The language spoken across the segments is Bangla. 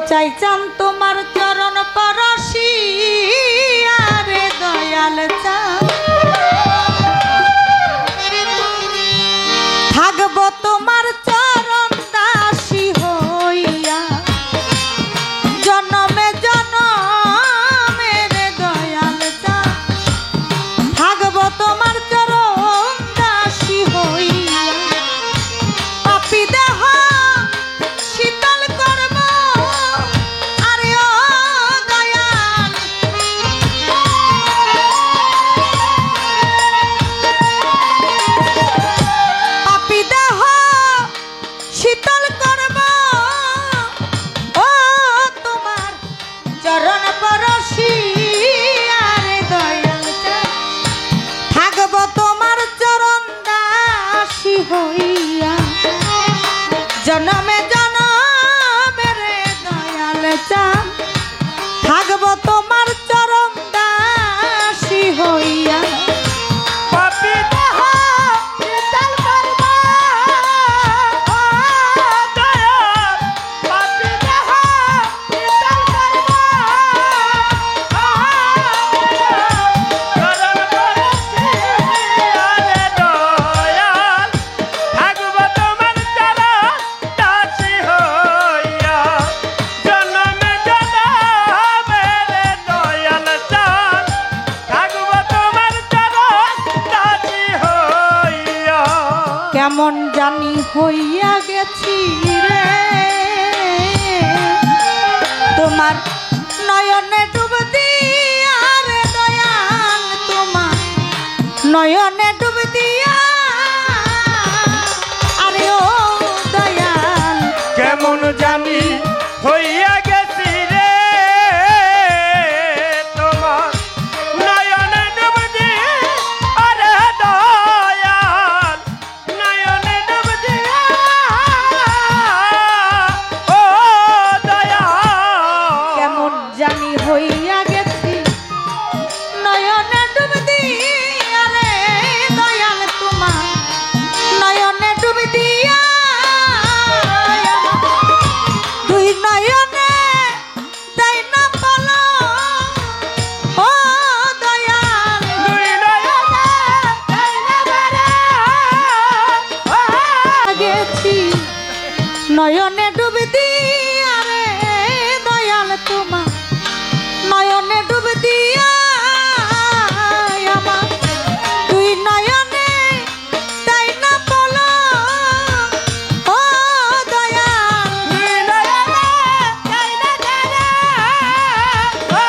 চাইচাম তোমার চরণ পরশি আরে দয়াল চাঁদ থাকবো তোমার চরণ দাসী হইয়া জনমে জনমে রে দয়াল চাঁদ থাকবো তোমার চরণ দাসী হইয়া পাপী দেহ শীতল করব আরে ও দয়াল পাপী দেহ শীতল করব ও তোমার চরণ পরশি আরে দয়াল চাঁদ থাকবো তোমার চরণ দাসী হইয়া জনমে জনমে রে দয়াল চাঁদ থাকবো তোমার চরণ দাসী হইয়া পাপী দেহ শীতল করব ও দয়াল পাপী দেহ শীতল করব ও চরণ পরশি আরে দয়াল থাকব তোমার চরণ দাসী হইয়া জনমে জনমে রে দয়াল চাঁদ থাকব তোমার চরণ দাসী হইয়া। কেমন জানি হইয়া গেছি রে তোমার নয়নে ডুব দিয়া রে দয়াল তোমার নয়নে ডুব দিয়া আরে ও দয়াল কেমন জানি হইয়া গেছি রে তোমার নয়নে ডুব দিয়ে আরে দয়াল নয়নে ডুব দিয়া ও দয়াল কেমন জানি হইয়া গেছি নয়নে ডুব দিয়া রে দয়াল তোমার নয়নে ডুব দিয়া দুই নয়নে দেয় না পলক ও দয়াল দুই নয়নে দেয় না পলক গেছি নয়নে ডুব দিয়া রে দয়াল তোমার নয়নে ডুব দিয়া আমার দুই নয়নে দেয় না পলক ও দয়াল দুই নয়নে দেয় না পলক ও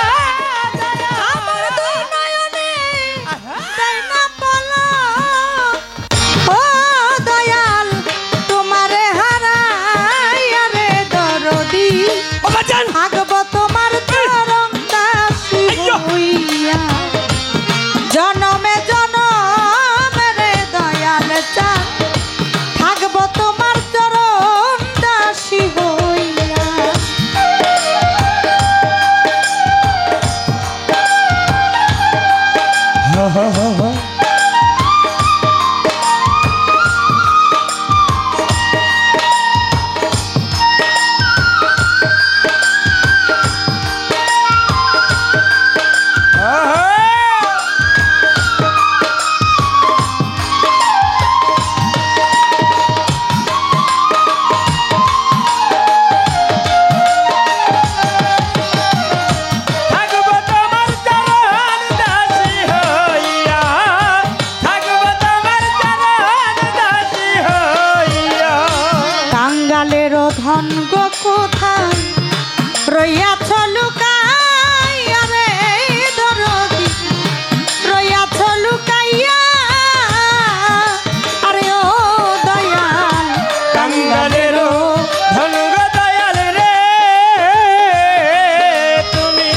দয়াল আমার দুই নয়নে দেয় না পলক ও দয়াল তোমারে হারাইয়া রে দরদি বাবাজান থাকবো তোমার চরণ দাসী হইয়া জনমে জনমে রে দয়াল চাঁদ থাকবো তোমার চরণ দাসী হইয়া থাকব তোমার চরণ দাসী হইয়া থাকব তোমার চরণ দাসী হইয়া কাঙ্গালেরও ধন গো কোথায় রইয়াছ লুকাইয়া রে দরদি রইয়াছ লুকাইয়া আরে ও দয়াল কাঙ্গালেরও ধন গো দয়াল রে তুমি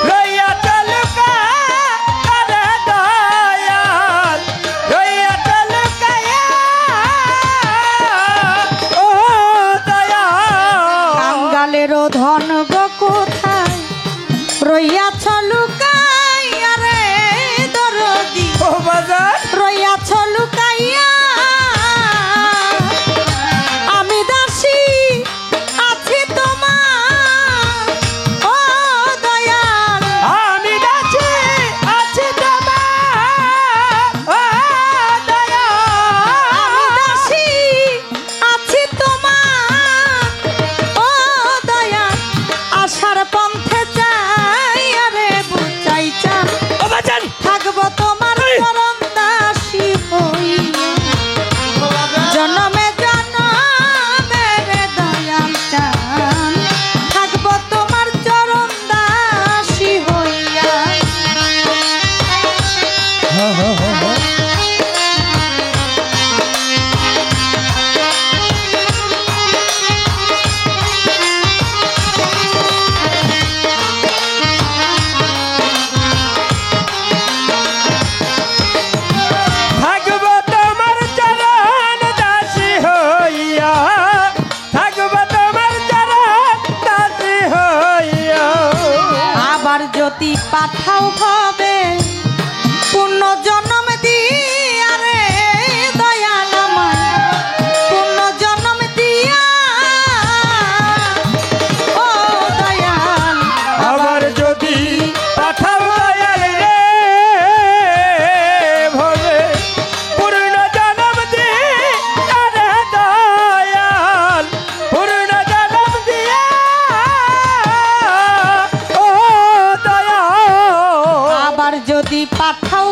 রইয়া চলুকা আরে দয়াল রইয়া চলুকায়া ও দয়াল কাঙ্গালেরও ধন গো কোথায় রইয়াছ লুকাইয়া রে দরদি ও বাজার রইয়াছ লুকাইয়া আমি দাসী আছি তোমার যদি পাঠাও হবে পূর্ণ জন্ম দিয়া রে দয়াল আমায় পূর্ণ জন্ম দিয়া ও দয়াল আবার যদি পাঠাও দয়াল রে ভবে পূর্ণ জনম দিয়া রে দয়াল পূর্ণ জনম দিয়া ও দয়াল আবার যদি পাঠাও